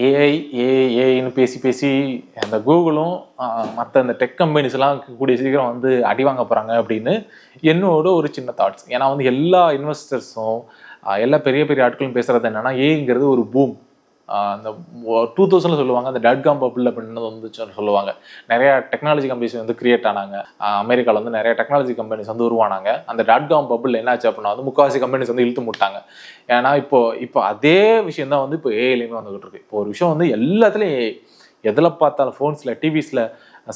AI ஏஐன்னு பேசி பேசி அந்த கூகுளும் மற்ற இந்த டெக் கம்பெனிஸ்லாம் கூடிய சீக்கிரம் வந்து அடி வாங்க போகிறாங்க அப்படின்னு என்னோட ஒரு சின்ன தாட்ஸ். ஏன்னா வந்து எல்லா இன்வெஸ்டர்ஸும் எல்லா பெரிய பெரிய ஆட்களும் பேசுகிறது என்னென்னா ஏங்கிறது ஒரு பூம். அந்த 2000 சொல்லுவாங்க, அந்த .com பபிள் அப்படின்னு வந்துச்சுன்னு சொல்லுவாங்க. நிறையா டெக்னாலஜி கம்பெனிஸ் வந்து கிரியேட் ஆனாங்க. அமெரிக்காவில் வந்து நிறைய டெக்னாலஜி கம்பெனிஸ் வந்து உருவானாங்க. அந்த .com பபிள் என்னாச்சு அப்படின்னா வந்து முக்கால்வாசி கம்பெனிஸ் வந்து இழுத்து முட்டாங்க. ஏன்னா இப்போ அதே விஷயம் தான் வந்து இப்போ ஏஐலையுமே வந்துகிட்டு இருக்கு. இப்போ ஒரு விஷயம் வந்து எல்லாத்துலேயும் ஏஐ, எதில் பார்த்தாலும் ஃபோன்ஸில், டிவிஸில்,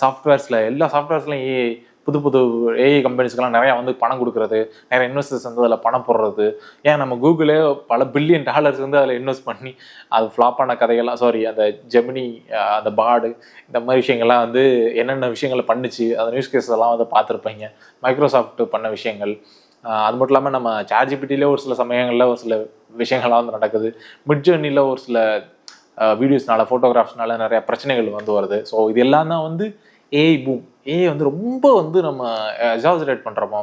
சாஃப்ட்வேர்ஸில், எல்லா சாஃப்ட்வேர்ஸ்லையும் ஏஐ. புது புது ஏஐ கம்பெனிஸ்க்கெல்லாம் நிறையா வந்து பணம் கொடுக்குறது, நிறைய இன்வெஸ்டர்ஸ் வந்து அதில் பணம் போடுறது. ஏன் நம்ம கூகுளே பல $1 பில்லியன் வந்து அதில் இன்வெஸ்ட் பண்ணி அது ஃப்ளாப்பான கதைகள்லாம், அந்த ஜெமினி, அந்த பாடு, இந்த மாதிரி விஷயங்கள்லாம் வந்து என்னென்ன விஷயங்களை பண்ணிச்சு, அந்த நியூஸ் கேஸ் எல்லாம் வந்து பார்த்துருப்பீங்க. மைக்ரோசாஃப்ட் பண்ண விஷயங்கள். அது மட்டும் இல்லாமல் நம்ம சாட்ஜிபிட்டிலே ஒரு சில சமயங்களில் ஒரு சில விஷயங்கள்லாம் வந்து நடக்குது. மிட்ஜர்னியில் ஒரு சில வீடியோஸ்னால, ஃபோட்டோகிராஃப்ஸ்னால நிறையா பிரச்சனைகள் வந்து வருது. ஸோ இது எல்லாம் தான் வந்து ஏஐ பூம். ஏஐ வந்து ரொம்ப வந்து நம்ம எக்ஸாஜரேட் பண்ணுறோமோ,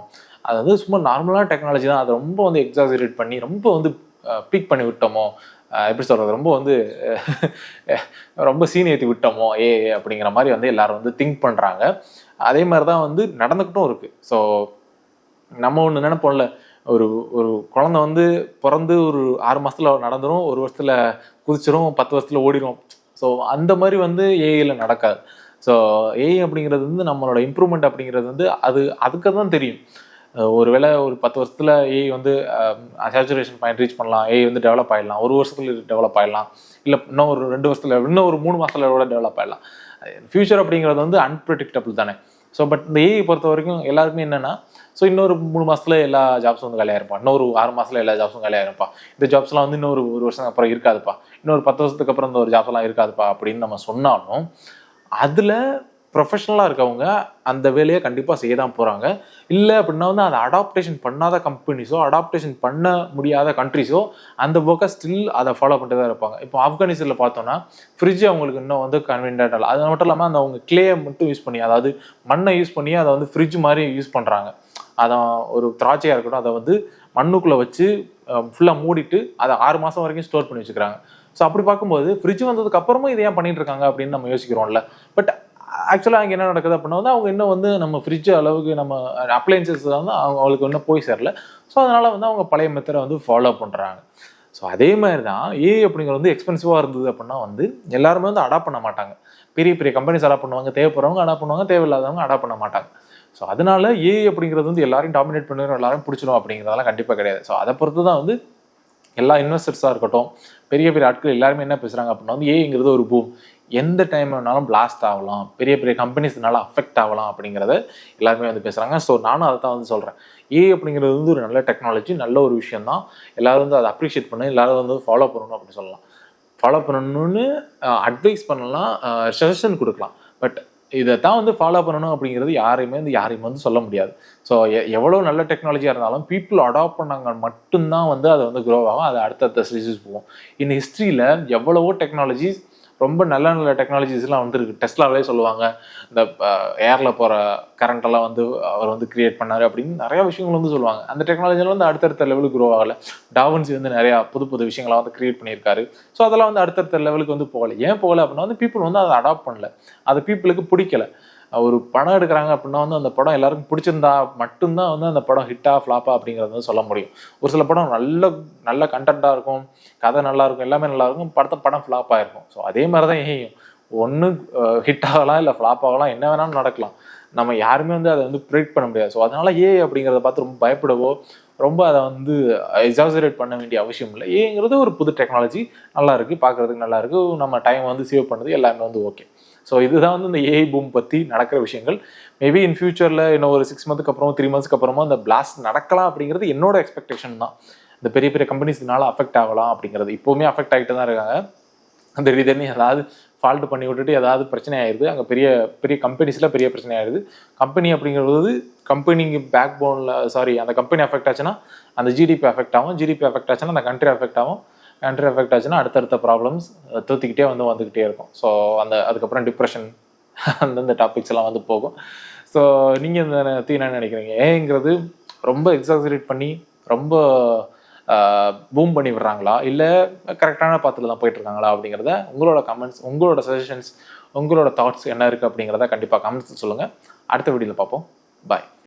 அது வந்து சும்மா நார்மலான டெக்னாலஜி தான், அதை ரொம்ப வந்து எக்ஸாஜரேட் பண்ணி ரொம்ப வந்து பீக் பண்ணி விட்டோமோ, எப்படி சொல்கிறது, ரொம்ப வந்து ரொம்ப சீன் ஏற்றி விட்டோமோ ஏஐ அப்படிங்கிற மாதிரி வந்து எல்லாரும் வந்து திங்க் பண்ணுறாங்க. அதே மாதிரி தான் வந்து நடந்துக்கிட்டும் இருக்குது. ஸோ நம்ம ஒன்று நினைப்போம்ல, ஒரு ஒரு குழந்தை வந்து பிறந்து ஒரு 6 மாதத்தில் நடந்துடும், 1 வருஷத்தில் குதிச்சிரும், 10 வருஷத்தில் ஓடிடும். ஸோ அந்த மாதிரி வந்து ஏஐயில் நடக்காது. ஸோ ஏஐ அப்படிங்கிறது வந்து நம்மளோட இம்ப்ரூவ்மெண்ட் அப்படிங்கிறது வந்து அதுக்கு தான் தெரியும். ஒருவேளை ஒரு 10 வருஷத்தில் ஏஐ வந்து சேச்சுரேஷன் பாயிண்ட் ரீச் பண்ணலாம், ஏஐ வந்து டெவலப் ஆகிடலாம், 1 வருஷத்துல டெவலப் ஆகிடலாம், இல்லை இன்னும் ஒரு 2 வருஷத்தில், இன்னும் ஒரு 3 மாதத்தில் கூட டெவலப் ஆகிடலாம். ஃபியூச்சர் அப்படிங்கிறது வந்து அன்பிரடிக்டபிள் தானே. ஸோ பட் இந்த ஏஐ பொறுத்த வரைக்கும் எல்லாருக்குமே என்னென்னா, ஸோ இன்னொரு 3 மாதத்தில் எல்லா ஜாப்ஸும் வந்து காலியாயிருப்பா, இன்னொரு 6 மாதத்தில் எல்லா ஜாப்ஸும் காலியாயிருப்பா, இந்த ஜாப்ஸ்லாம் வந்து இன்னொரு 1 வருஷம் அப்புறம் இருக்காதுப்பா, இன்னொரு 10 வருஷத்துக்கு அப்புறம் இந்த ஒரு ஜாப்ஸ்லாம் இருக்காதுப்பா அப்படின்னு நம்ம சொன்னாலும், அதில் ப்ரொஃபஷனலாக இருக்கவங்க அந்த வேலையை கண்டிப்பாக செய்ய தான் போகிறாங்க. இல்லை அப்படின்னா வந்து அதை அடாப்டேஷன் பண்ணாத கம்பெனிஸோ, அடாப்டேஷன் பண்ண முடியாத கண்ட்ரிஸோ அந்த ஒர்க்கை ஸ்டில் அதை ஃபாலோ பண்ணிட்டு தான் இருப்பாங்க. இப்போ ஆப்கானிஸ்தானில் பார்த்தோன்னா ஃப்ரிட்ஜ் அவங்களுக்கு இன்னும் வந்து கன்வீனியன்ட்டாக இல்லை. அது மட்டும் இல்லாமல் அந்த அவங்க கிளேயை மட்டும் யூஸ் பண்ணி, அதாவது மண்ணை யூஸ் பண்ணி அதை வந்து ஃப்ரிட்ஜ் மாதிரி யூஸ் பண்ணுறாங்க. அதை ஒரு திராட்சையாக இருக்கட்டும், அதை வந்து மண்ணுக்குள்ளே வச்சு ஃபுல்லாக மூடிட்டு அதை 6 மாதம் வரைக்கும் ஸ்டோர் பண்ணி வச்சுக்கிறாங்க. ஸோ அப்படி பார்க்கும்போது ஃப்ரிட்ஜ் வந்ததுக்கு அப்புறமும் இதை ஏன் பண்ணிட்டு இருக்காங்க அப்படின்னு நம்ம யோசிக்கிறோம்ல. பட் ஆக்சுவலாக அங்கே என்ன நடக்குது அப்படின்னா வந்து அவங்க இன்னும் வந்து நம்ம ஃப்ரிட்ஜ் அளவுக்கு நம்ம அப்ளையன்சஸ் வந்து அவங்களுக்கு இன்னும் போய் சேரல. ஸோ அதனால் வந்து அவங்க பழைய மெத்தடை வந்து ஃபாலோ பண்ணுறாங்க. ஸோ அதே மாதிரி தான் ஏஐ அப்படிங்கிறது வந்து எக்ஸ்பென்சிவாக இருந்தது அப்படின்னா வந்து எல்லாருமே வந்து அடாப்ட் பண்ண மாட்டாங்க. பெரிய பெரிய கம்பெனிஸ் அடாப்ட் பண்ணுவாங்க, தேவைப்படுறவங்க அடாப்ட் பண்ணுவாங்க, தேவையில்லாதவங்க அடாப்ட் பண்ண மாட்டாங்க. ஸோ அதனால ஏஐ அப்படிங்கிறது வந்து எல்லாரையும் டாமினேட் பண்ணிடும், எல்லாரும் பிடிச்சிடும் அப்படிங்கிறதெல்லாம் கண்டிப்பாக கிடையாது. ஸோ அதை பொறுத்து தான் வந்து எல்லா இன்வெஸ்டர்ஸாக இருக்கட்டும், பெரிய பெரிய ஆட்கள் எல்லாருமே என்ன பேசுகிறாங்க அப்படின்னா வந்து ஏஐங்கிறது ஒரு பூம், எந்த டைம் வேணாலும் பிளாஸ்ட் ஆகலாம், பெரிய பெரிய கம்பெனிஸ்னால அஃபெக்ட் ஆகலாம் அப்படிங்கிறத எல்லாருமே வந்து பேசுகிறாங்க. ஸோ நானும் அதை தான் வந்து சொல்கிறேன். ஏஐ அப்படிங்கிறது வந்து ஒரு நல்ல டெக்னாலஜி, நல்ல ஒரு விஷயம் தான். எல்லோரும் வந்து அதை அப்ரிஷியேட் பண்ணி எல்லாரும் வந்து ஃபாலோ பண்ணணும் அப்படின்னு சொல்லலாம். ஃபாலோ பண்ணணும்னு அட்வைஸ் பண்ணலாம், சஜஷன் கொடுக்கலாம். பட் இதை தான் வந்து ஃபாலோ பண்ணணும் அப்படிங்கிறது யாரையுமே வந்து சொல்ல முடியாது. ஸோ எவ்வளோ நல்ல டெக்னாலஜியாக இருந்தாலும் பீப்புள் அடாப்ட் பண்ணாங்க மட்டும்தான் வந்து அதை வந்து க்ரோ ஆகும், அது அடுத்தடுத்த ஸ்டேஜஸ் போகும். இந்த ஹிஸ்ட்ரியில் எவ்வளவோ டெக்னாலஜிஸ், ரொம்ப நல்ல நல்ல டெக்னாலஜிஸ்லாம் வந்துருக்கு. டெஸ்லாவே சொல்லுவாங்க, இந்த ஏரில் போகிற கரண்ட்டெல்லாம் வந்து அவர் வந்து கிரியேட் பண்ணார் அப்படின்னு நிறையா விஷயங்கள் வந்து சொல்லுவாங்க. அந்த டெக்னாலஜியில் வந்து அடுத்தடுத்த லெவலுக்கு க்ரோ ஆகலை. டாவின்சி வந்து நிறையா புது புது விஷயங்களாக வந்து கிரியேட் பண்ணியிருக்காரு. ஸோ அதெல்லாம் வந்து அடுத்தடுத்த லெவலுக்கு வந்து போகலை. ஏன் போகலை அப்படின்னா வந்து பீப்புள் வந்து அதை அடாப்ட் பண்ணல, அது பீப்புளுக்கு பிடிக்கல. ஒரு படம் எடுக்கிறாங்க அப்படின்னா வந்து அந்த படம் எல்லாருக்கும் பிடிச்சிருந்தா மட்டும்தான் வந்து அந்த படம் ஹிட்டா ஃப்ளாப்பா அப்படிங்கிறது வந்து சொல்ல முடியும். ஒரு சில படம் நல்ல நல்ல கண்டென்ட்டாக இருக்கும், கதை நல்லா இருக்கும், எல்லாமே நல்லா இருக்கும், படம் ஃப்ளாப்பாக இருக்கும். ஸோ அதே மாதிரி தான் ஏஐயும் ஒன்று ஹிட் ஆகலாம், இல்லை ஃப்ளாப் ஆகலாம், என்ன வேணாலும் நடக்கலாம். நம்ம யாருமே வந்து அதை வந்து ப்ரிடிக்ட் பண்ண முடியாது. ஸோ அதனால ஏஐ அப்படிங்கிறத பார்த்து ரொம்ப பயப்படவோ, ரொம்ப அதை வந்து எக்ஸாஜரேட் பண்ண வேண்டிய அவசியம் இல்லை. ஏங்கிறது ஒரு புது டெக்னாலஜி, நல்லா இருக்குது, பார்க்குறதுக்கு நல்லா இருக்குது, நம்ம டைம் வந்து சேவ் பண்ணுறது எல்லாமே வந்து ஓகே. ஸோ இதுதான் வந்து இந்த ஏஐ பூம் பற்றி நடக்கிற விஷயங்கள். மேபி இன் ஃபியூச்சரில் இன்னும் ஒரு 6 மந்த்துக்கு அப்புறம் 3 மந்த்ஸ்க்கு அப்புறமா இந்த பிளாஸ்ட் நடக்கலாம் அப்படிங்கிறது என்னோட எக்ஸ்பெக்டேஷன் தான். இந்த பெரிய பெரிய கம்பெனிஸ்னால அஃபெக்ட் ஆகலாம் அப்படிங்கிறது இப்போவுமே அஃபெக்ட் ஆகிட்டு தான் இருக்காங்க. அந்த ரீதியாக ஏதாவது ஃபால்ட்டு பண்ணி விட்டுட்டு ஏதாவது பிரச்சனை ஆயிடுது, அங்கே பெரிய பெரிய கம்பெனிஸில் பெரிய பிரச்சனை ஆயிடுது. கம்பெனி அப்படிங்கிறது கம்பெனிக்கு பேக் போனில் அந்த கம்பெனி அஃபெக்ட் ஆச்சுன்னா அந்த ஜிடிபி அஃபெக்ட் ஆகும், ஜிடிபி அஃபெக்ட் ஆச்சுன்னா அந்த கண்ட்ரி அஃபெக்ட் ஆகும், கண்ட்ரி அஃபெக்ட் ஆச்சுன்னா அடுத்தடுத்த ப்ராப்ளம்ஸ் தூத்திக்கிட்டே வந்துக்கிட்டே இருக்கும். ஸோ அதுக்கப்புறம் டிப்ரெஷன் அந்தந்த டாபிக்ஸ் எல்லாம் வந்து போகும். ஸோ நீங்கள் இந்த என்ன நினைக்கிறீங்க? ஏங்கிறது ரொம்ப எக்ஸாஜரேட் பண்ணி ரொம்ப பூம் பண்ணி விடுறாங்களா இல்லை கரெக்டான பாத்தில் தான் போயிட்டு இருக்காங்களா அப்படிங்கிறத உங்களோட கமெண்ட்ஸ், உங்களோட சஜஷன்ஸ், உங்களோட தாட்ஸ் என்ன இருக்குது அப்படிங்கிறத கண்டிப்பாக கமெண்ட்ஸ் சொல்லுங்கள். அடுத்த வீடியோவில் பார்ப்போம். பாய்.